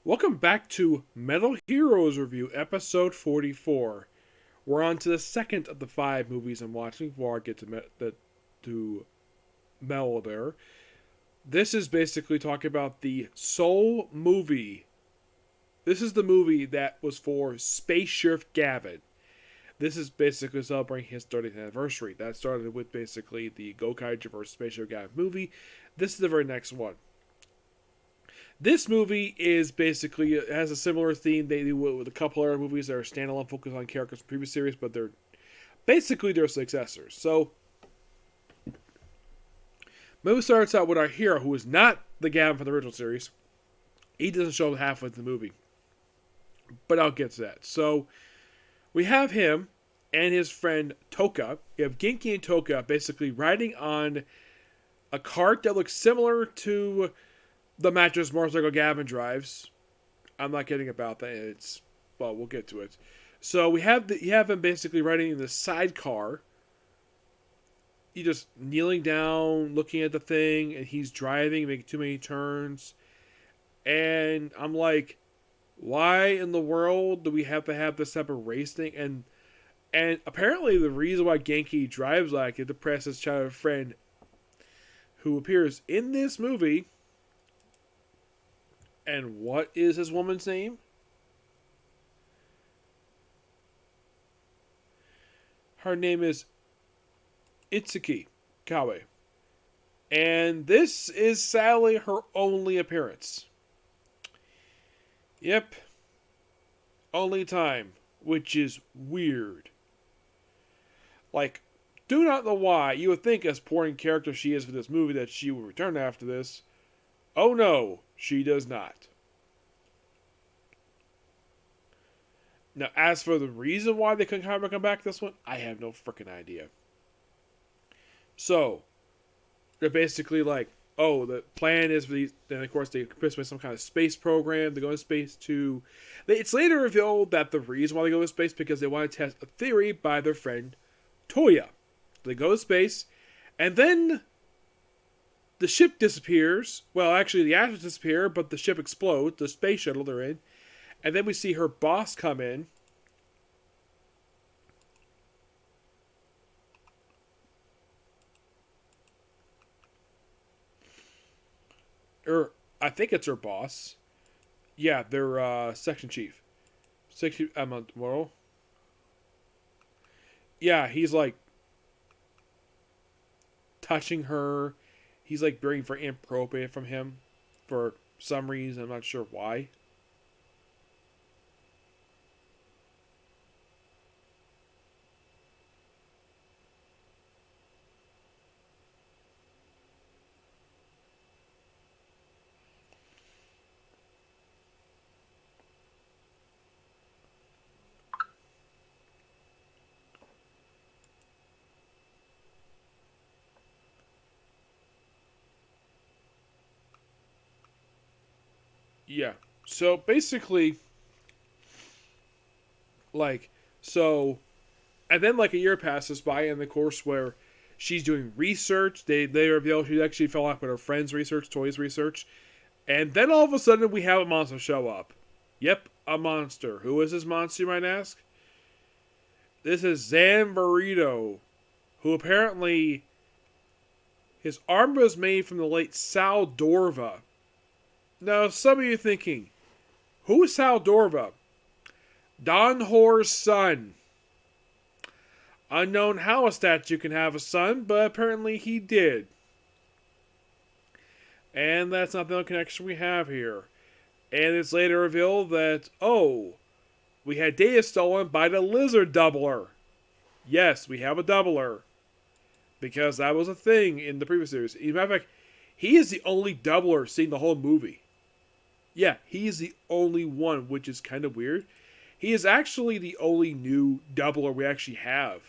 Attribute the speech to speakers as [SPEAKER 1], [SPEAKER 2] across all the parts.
[SPEAKER 1] Welcome back to Metal Heroes Review, episode 44. We're on to the second of the five movies I'm watching before I get to Metal there. This is basically talking about the Soul movie. This is the movie that was for Space Sheriff Gavan. This is basically celebrating his 30th anniversary. That started with basically the Gokaiger vs. Space Sheriff Gavan movie. This is the very next one. This movie is basically has a similar theme they do with a couple other movies that are standalone, focus on characters from previous series, but they're basically their successors. So, movie starts out with our hero, who is not the Gavin from the original series. He doesn't show up halfway through the movie, but I'll get to that. So, we have him and his friend Toka. You have Genki and Toka basically riding on a cart that looks similar to the mattress motorcycle Gavin drives. I'm not kidding about that. We'll get to it. So you have him basically riding in the sidecar. He just kneeling down, looking at the thing, and he's driving, making too many turns. And I'm like, why in the world do we have to have this type of race thing? And apparently the reason why Genki drives like it to impress his childhood friend who appears in this movie. And what is this woman's name? Her name is Itsuki Kawe. And this is sadly her only appearance. Yep. Only time. Which is weird. Like, do not know why. You would think, as important character she is for this movie, that she will return after this. Oh no, she does not. Now, as for the reason why they couldn't have her come back this one, I have no freaking idea. So, they're basically like, oh, the plan is for these. Then, of course, they participate in some kind of space program. They go into space to. It's later revealed that the reason why they go to space because they want to test a theory by their friend Toya. They go to space, and then the ship disappears. Well, actually, the astronauts disappear, but the ship explodes. The space shuttle they're in. And then we see her boss come in. I think it's her boss. Yeah, their section chief. Section Amantoro. Yeah, he's like touching her. He's like being very inappropriate from him for some reason. I'm not sure why. Yeah. So basically, like, so, and then like a year passes by in the course where she's doing research. They reveal she actually fell off with her friend's research, Toy's research, and then all of a sudden we have a monster show up. Yep, a monster. Who is this monster, you might ask? This is Zambarito, who apparently his armor was made from the late Sal Dorva. Now, some of you are thinking, who is Sal Dorva? Don Hor's son. Unknown how a statue can have a son, but apparently he did. And that's not the only connection we have here. And it's later revealed that, oh, we had data stolen by the lizard doubler. Yes, we have a doubler. Because that was a thing in the previous series. As a matter of fact, he is the only doubler seen the whole movie. Yeah, he is the only one, which is kind of weird. He is actually the only new doubler we actually have.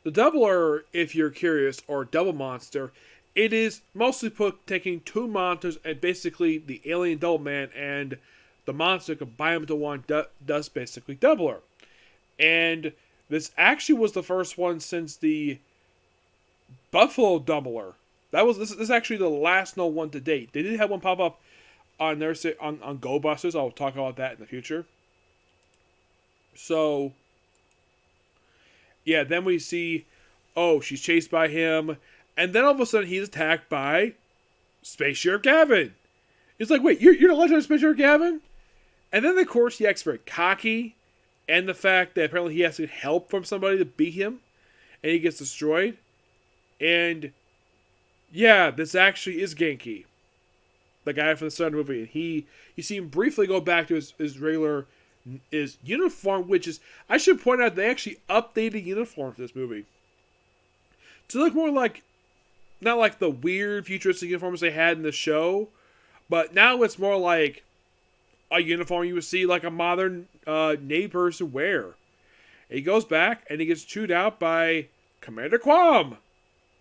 [SPEAKER 1] The doubler, if you're curious, or double monster, it is mostly taking two monsters and basically the alien double man and the monster combine them into one, does basically doubler. And this actually was the first one since the Buffalo Dumbler. This is actually the last known one to date. They did have one pop up on on Go Busters. I'll talk about that in the future. So yeah, then we see, oh, she's chased by him, and then all of a sudden he's attacked by Space Sheriff Gavan. It's like, wait, you're the legendary Space Sheriff Gavan? And then of course he acts very cocky, and the fact that apparently he has to get help from somebody to beat him, and he gets destroyed. And yeah, this actually is Genki, the guy from the start of the movie. And you see him briefly go back to his regular uniform, which is, I should point out, they actually updated uniform for this movie to look more like, not like the weird futuristic uniforms they had in the show, but now it's more like a uniform you would see like a modern Navy person wear. And he goes back and he gets chewed out by Commander Quam.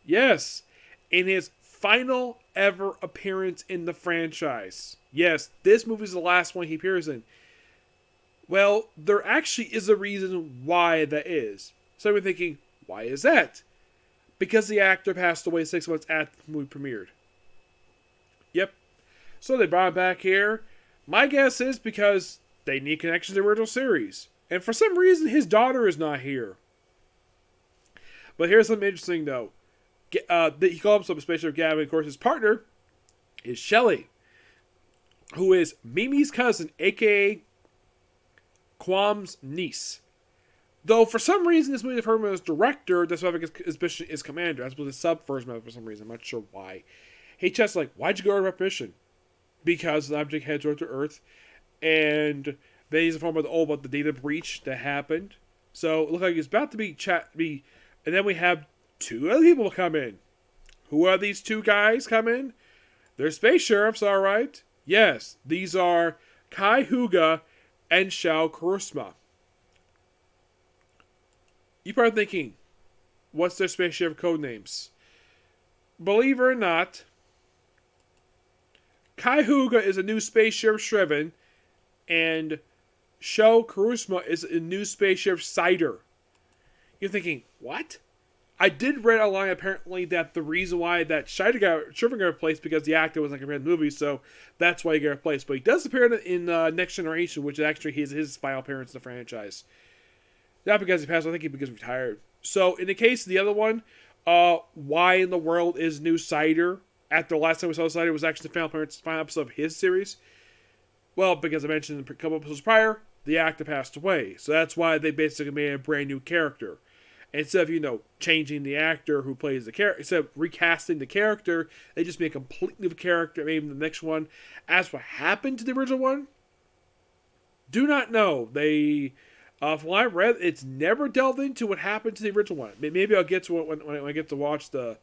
[SPEAKER 1] Yes, in his final ever appearance in the franchise. Yes, this movie is the last one he appears in. Well, there actually is a reason why that is. So we're thinking, why is that? Because the actor passed away 6 months after the movie premiered. Yep. So they brought him back here. My guess is because they need connections to the original series. And for some reason, his daughter is not here. But here's something interesting, though. He called himself a Space Sheriff Gavan. Of course, his partner is Shelly, who is Mimi's cousin, a.k.a. Quam's niece. Though, for some reason, this movie of Herman is director, that's why is commander. That's what the sub first meant for some reason. I'm not sure why. He checks like, why'd you go to repetition? Because the object heads to Earth, and then he's informed about the data breach that happened. So it looked like he's about to be and then we have 2 other people come in. Who are these 2 guys come in? They're space sheriffs, alright. Yes, these are Kai Huga and Shao Kurusma. You're probably thinking, what's their space sheriff code names? Believe it or not, Kai Huga is a new space sheriff Shriven, and Shao Kurusma is a new space sheriff Cider. You're thinking, what? I did read a line apparently that the reason why that Shriven got replaced because the actor wasn't going to be in the movie, so that's why he got replaced. But he does appear in Next Generation, which is actually his final appearance in the franchise. Not because he passed, I think because he retired. So in the case of the other one, why in the world is new Cider? After the last time we saw Cider was actually the final episode of his series. Well, because I mentioned a couple episodes prior, the actor passed away. So that's why they basically made a brand new character. Instead of, changing the actor who plays the character, instead of recasting the character, they just made a completely new character, maybe the next one. As for what happened to the original one, do not know. They, from what I read, it's never delved into what happened to the original one. Maybe I'll get to it when I get to watch the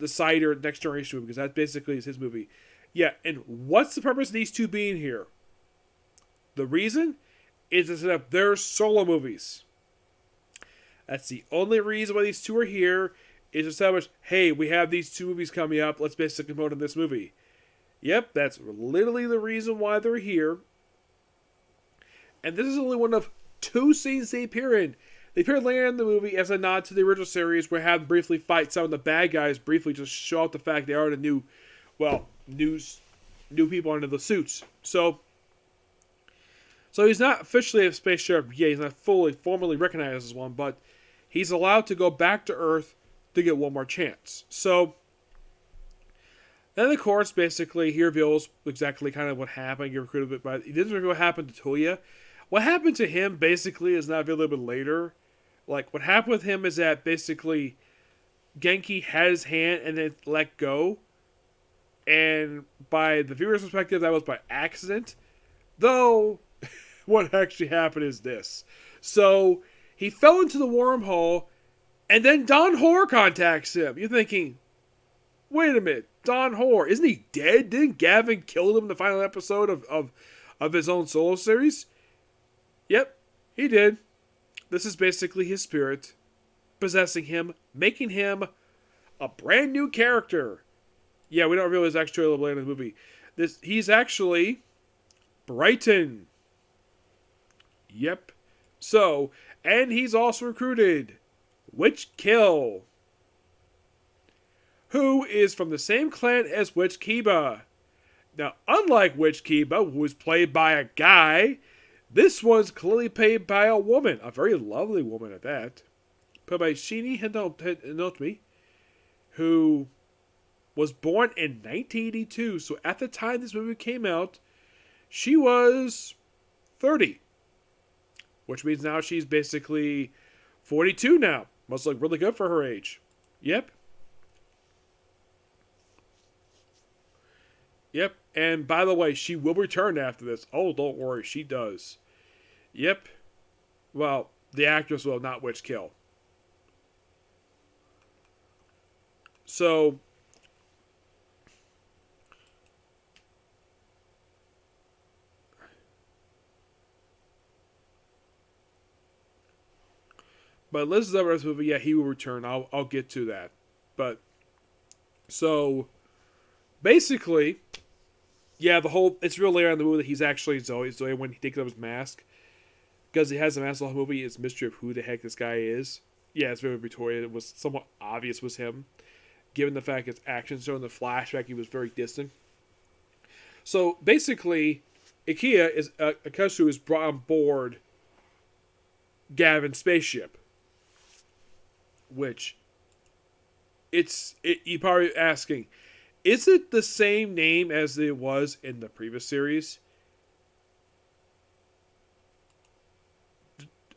[SPEAKER 1] Cider Next Generation movie, because that basically is his movie. Yeah, and what's the purpose of these 2 being here? The reason is to set up their solo movies. That's the only reason why these 2 are here, is to establish, hey, we have these 2 movies coming up, let's basically promote in this movie. Yep, that's literally the reason why they're here. And this is only one of 2 scenes they appear in. They appear later in the movie as a nod to the original series, where they have briefly fight some of the bad guys, briefly to show out the fact they are the new people under the suits. So he's not officially a space sheriff yet. He's not formally recognized as one, but he's allowed to go back to Earth to get one more chance. So then, of course, basically he reveals exactly kind of what happened. He doesn't reveal what happened to Toya. What happened to him basically is not revealed a little bit later. Like, what happened with him is that basically Genki had his hand and then let go. And by the viewer's perspective, that was by accident. Though, what actually happened is this. So, he fell into the wormhole, and then Don Hoare contacts him. You're thinking, wait a minute, Don Hoare, isn't he dead? Didn't Gavan kill him in the final episode of his own solo series? Yep, he did. This is basically his spirit possessing him, making him a brand new character. Yeah, we don't realize actually a little later in the movie. He's actually Brighton. Yep. So, and he's also recruited Witch Kill. who is from the same clan as Witch Kiba. Now, unlike Witch Kiba, who is played by a guy, this one's clearly played by a woman, a very lovely woman at that, played by Shini Hinotomi, who was born in 1982. So at the time this movie came out, she was 30, which means now she's basically 42 now. Must look really good for her age. Yep. Yep. And by the way, she will return after this. Oh, don't worry, she does. Yep. Well, the actress will, not Witch Kill. So, but Liz Everett's movie, yeah, he will return. I'll get to that. But so basically, yeah, it's real later in the movie that he's actually Zoe. Zoe when he takes off his mask, because he has a mask the whole movie. It's mystery of who the heck this guy is. Yeah, it's very Victorian. It was somewhat obvious was him, given the fact his actions show in the flashback he was very distant. So basically, IKEA is Akashu is brought on board Gavan's spaceship, which you're probably asking, is it the same name as it was in the previous series?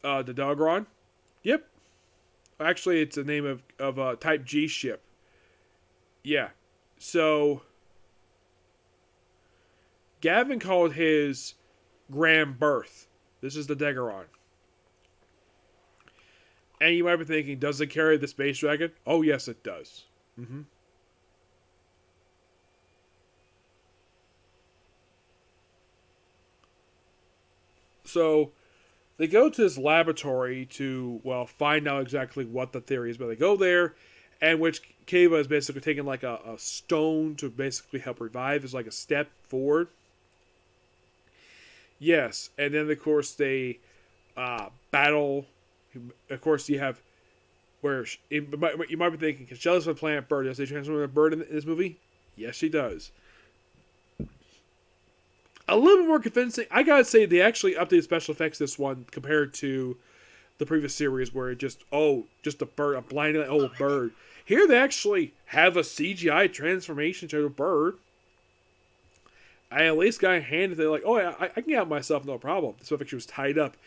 [SPEAKER 1] The Dogron? Yep. Actually, it's the name of a Type G ship. Yeah. So, Gavan called his grand berth. This is the Degaron. And you might be thinking, does it carry the space dragon? Oh, yes, it does. Mm-hmm. So, they go to this laboratory to, well, find out exactly what the theory is. But they go there, and which Kiba is basically taking like a stone to basically help revive. Is like a step forward. Yes, and then of course they battle. Of course, you have where you might be thinking, can Shelley's from Planet Bird? Does she transform into a bird in this movie? Yes, she does. A little bit more convincing. I gotta say, they actually updated special effects this one compared to the previous series, where it just a bird, a blinding old bird. Here they actually have a CGI transformation to a bird. I at least got a hand. They're like, oh yeah, I can get out myself, no problem. This picture was tied up.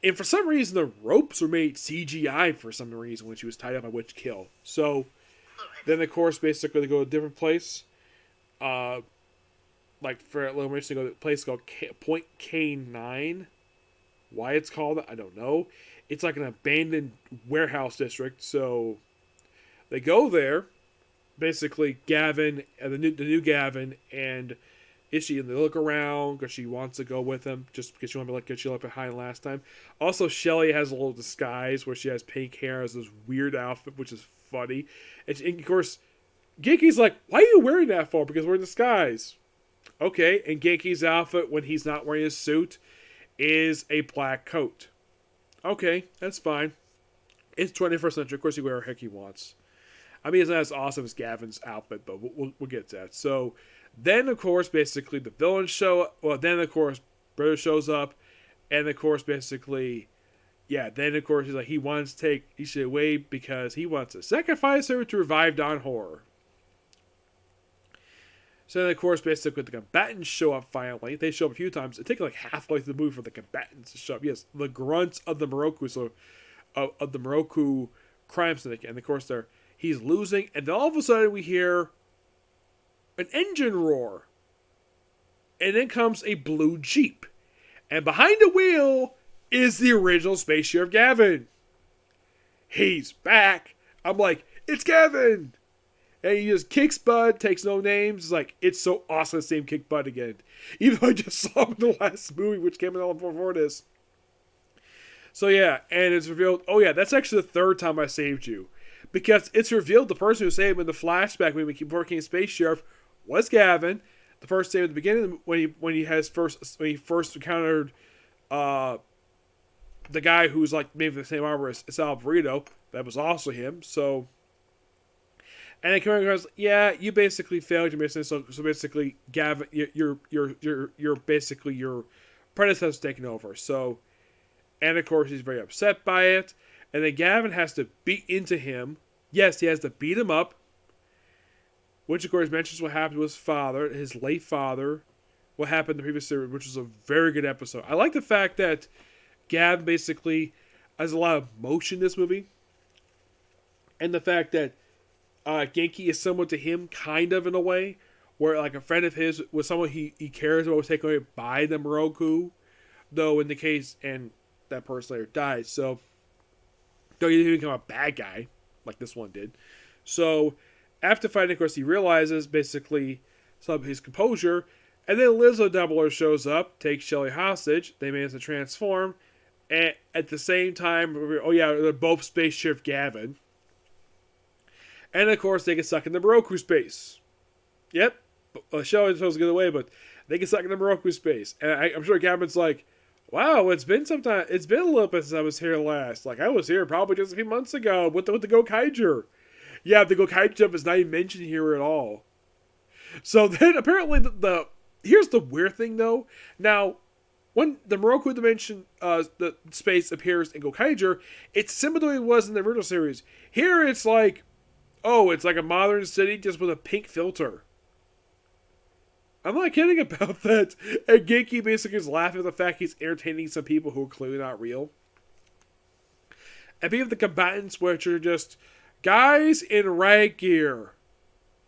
[SPEAKER 1] And for some reason, the ropes were made CGI for some reason when she was tied up by Witch Kill. So, then of course, basically they go to a different place. Like for a little bit, they go to a place called Point K9. Why it's called that, I don't know. It's like an abandoned warehouse district. So, they go there. Basically, Gavan, the new Gavan, and Ishii, and they look around because she wants to go with him, just because she wanted to get you left behind last time. Also, Shelly has a little disguise where she has pink hair as this weird outfit, which is funny. And of course, Genki's like, why are you wearing that for? Because we're in disguise. Okay, and Genki's outfit when he's not wearing his suit is a black coat. Okay, that's fine. It's 21st century. Of course, he can wear whatever heck he wants. I mean, it's not as awesome as Gavan's outfit, but we'll get to that. So, then, of course, basically, the villains show up. Well, then, of course, Brother shows up. And, of course, basically, yeah, then, of course, he's like, he wants to take Ishii away because he wants to sacrifice her to revive Don Horror. So, then, of course, basically, the combatants show up finally. They show up a few times. It takes like halfway through the movie for the combatants to show up. Yes, the grunts of the Moroku, so of the Moroku crime syndicate. And, of course, he's losing. And then all of a sudden, we hear an engine roar. And then comes a blue Jeep. And behind the wheel is the original Space Sheriff Gavan. He's back. I'm like, it's Gavan. And he just kicks butt, takes no names. It's like, it's so awesome to see him kick butt again. Even though I just saw him in the last movie, which came out before this. So yeah, and it's revealed, oh yeah, that's actually the third time I saved you. Because it's revealed the person who saved him in the flashback when he became Space Sheriff was Gavan. The first time at the beginning when he first encountered the guy who's like maybe the same armor as Sal Burrito, that was also him. So And then Commander goes, "Yeah, you basically failed your mission. So basically, Gavin, you're basically your predecessor's taking over." So, and of course, he's very upset by it. And then Gavin has to beat into him. Yes, he has to beat him up, which of course mentions what happened to his father, his late father, what happened in the previous series, which was a very good episode. I like the fact that Gavin basically has a lot of motion in this movie, and the fact that Genki is similar to him, kind of in a way, where like a friend of his was someone he cares about was taken away by the Moroku, though in the case, and that person later died, so though he didn't become a bad guy like this one did. So after fighting, of course, he realizes basically some of his composure, and then Lizzo Doubler shows up, takes Shelly hostage. They manage to transform, and at the same time, oh yeah, they're both spaceship Gavan. And of course, they get stuck in the Moroku space. Yep, Shelly is supposed to get away, but they get stuck in the Moroku space. And I'm sure Gavan's like, "Wow, it's been some time. It's been a little bit since I was here last. Like I was here probably just a few months ago with the Gokaiger." Yeah, the Gokaiger jump is not even mentioned here at all. So then apparently here's the weird thing though. Now, when the Moroku dimension, the space appears in Gokaiger, it's similar to what it was in the original series. Here it's like, oh, it's like a modern city just with a pink filter. I'm not kidding about that. And Genki basically is laughing at the fact he's entertaining some people who are clearly not real. And people, the combatants, which are just guys in riot gear.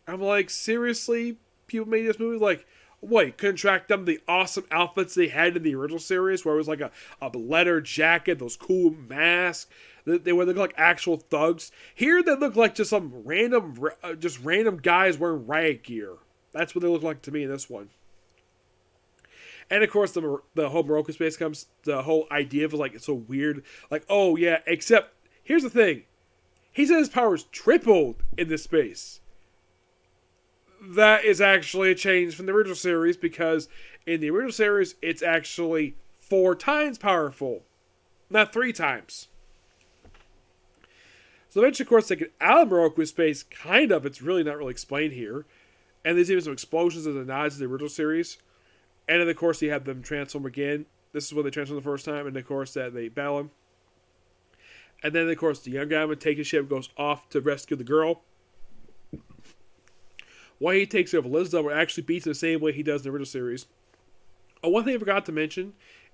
[SPEAKER 1] I'm like, seriously? People made this movie like, what, couldn't track them the awesome outfits they had in the original series where it was like a leather jacket, those cool masks. They would look like actual thugs. Here they look like just some random guys wearing riot gear. That's what they look like to me in this one. And of course, the whole Moroku space comes, the whole idea of like, it's so weird. Like, oh yeah, except, here's the thing. He said his powers tripled in this space. That is actually a change from the original series, because in the original series, it's actually 4 times powerful. Not 3 times. So eventually, of course, they get out of Moroku space, kind of. It's really not really explained here. And there's even some explosions and the nods to the original series. And then, of course, you have them transform again. This is when they transform the first time. And, of course, that they battle him. And then, of course, the young guy would take his ship, goes off to rescue the girl. Why he takes over Lizzo will actually beats the same way he does in the original series. Oh, one thing I forgot to mention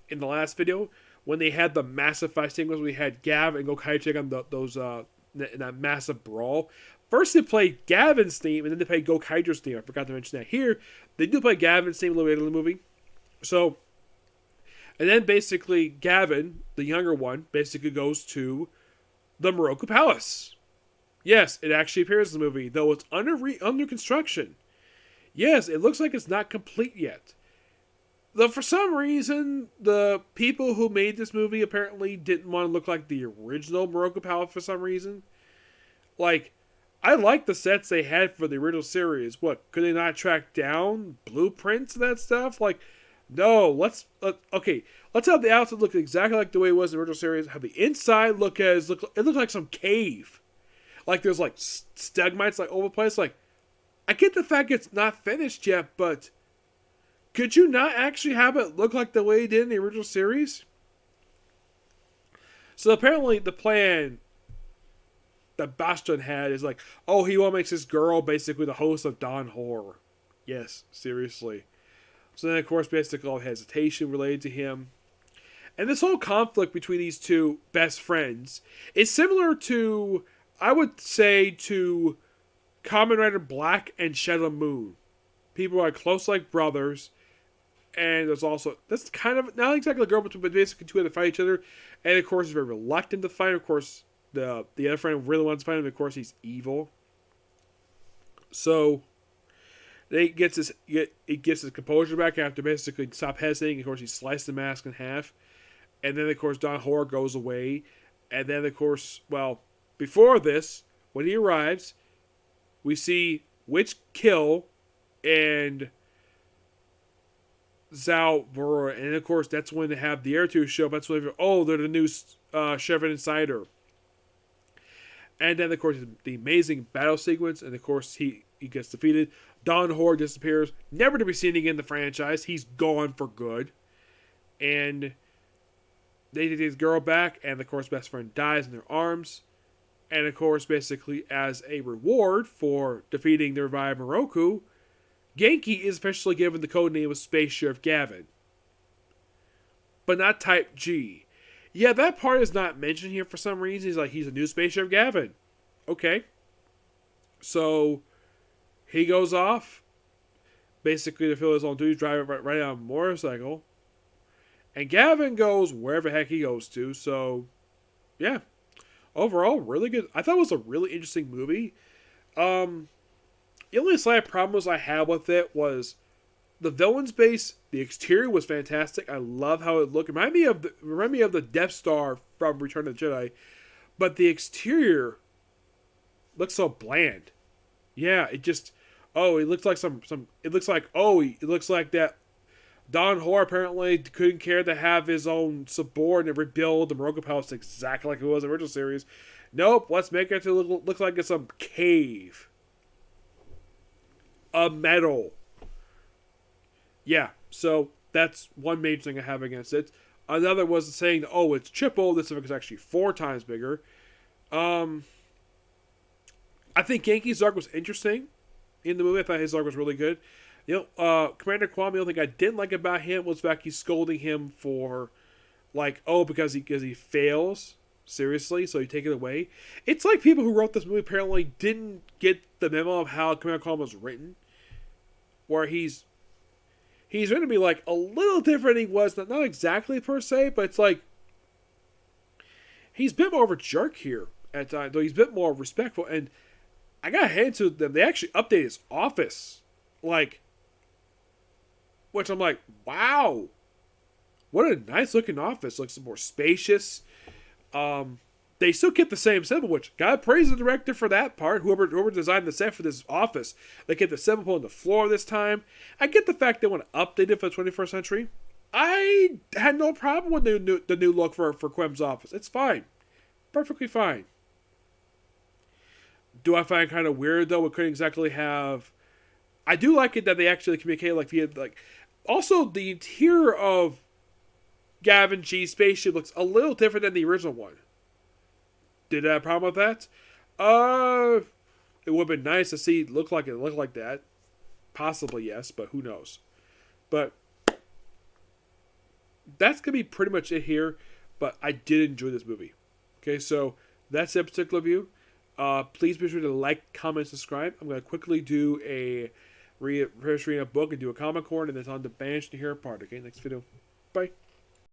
[SPEAKER 1] in the last video, when they had the massive fight sequence, we had Gav and Gokai take on those in that massive brawl. First they played Gavin's theme, and then they played Gokaiger's theme. I forgot to mention that. Here, they do play Gavin's theme a little later in the movie. So, and then basically Gavin, the younger one, basically goes to the Moroku Palace. Yes, it actually appears in the movie, though it's under construction. Yes, it looks like it's not complete yet. Though for some reason, the people who made this movie apparently didn't want to look like the original Moroku Palace for some reason. Like, I like the sets they had for the original series. What, could they not track down blueprints and that stuff? Like, no, let's have the outside look exactly like the way it was in the original series. Have the inside it looked like some cave. Like there's like stalagmites like over the place. Like, I get the fact it's not finished yet, but could you not actually have it look like the way it did in the original series? So apparently the plan that Bastion had is like, oh, he wants to make this girl basically the host of Dawn Horror. Yes, seriously. So then, of course, basically all hesitation related to him. And this whole conflict between these two best friends is similar to, I would say, to Kamen Rider Black and Shadow Moon. People are close like brothers. And there's also, that's kind of, not exactly a girl, but basically two that fight each other. And of course, he's very reluctant to fight. Of course, the other friend really wants to fight him. Of course, he's evil. So he gets his composure back after basically stop hesitating. Of course, he sliced the mask in half. And then, of course, Dawn Horror goes away. And then, of course, well, before this, when he arrives, we see Witch Kill and Zhao Burrow. And, of course, that's when they have the Air 2 show up. That's when they're the new Chevron Insider. And then, of course, the amazing battle sequence, and of course, he gets defeated. Don Horde disappears, never to be seen again in the franchise. He's gone for good. And they take his girl back, and of course, best friend dies in their arms. And of course, basically, as a reward for defeating the revived Moroku, Genki is officially given the codename of Space Sheriff Gavan. But not Type G. Yeah, that part is not mentioned here for some reason. He's a new Space Sheriff Gavan. Okay. So, he goes off, basically to fill his own duties, driving right on a motorcycle. And Gavan goes wherever the heck he goes to. So, yeah. Overall, really good. I thought it was a really interesting movie. The only slight problems I had with it was the villain's base. The exterior was fantastic. I love how it looked. Remind me of the Death Star from Return of the Jedi. But the exterior looks so bland. Yeah, it looks like it looks like that Don Horde apparently couldn't care to have his own subordinate rebuild the Moroku Palace exactly like it was in the original series. Nope, let's make it to look like it's some cave. A metal. Yeah, so that's one major thing I have against it. Another was saying, oh, it's triple. This is actually 4 times bigger. I think Genki's arc was interesting in the movie. I thought his arc was really good. Commander Kwame, the only thing I didn't like about him was the fact he's scolding him for, because he fails. Seriously, so you take it away. It's like people who wrote this movie apparently didn't get the memo of how Commander Kwame was written. Where he's going to be like a little different than he was, not exactly per se, but it's like he's a bit more of a jerk here at times, though he's a bit more respectful. And I got to hand to them, they actually updated his office. Which I'm like, wow. What a nice looking office. Looks more spacious. They still kept the same symbol, which God praise the director for that part. Whoever designed the set for this office. They kept the symbol on the floor this time. I get the fact they want to update it for the 21st century. I had no problem with the new look for Quem's office. It's fine. Perfectly fine. Do I find it kind of weird, though? It couldn't exactly have... I do like it that they actually communicate Also, the interior of Gavan G's spaceship looks a little different than the original one. Did I have a problem with that? It would have been nice to see it look like that. Possibly, yes, but who knows. But that's going to be pretty much it here. But I did enjoy this movie. Okay, so that's the particular review. Please be sure to like, comment, subscribe. I'm going to quickly do a reading a book and do a comic corner, and then it's on the bench to hear a part. Okay, next video. Bye.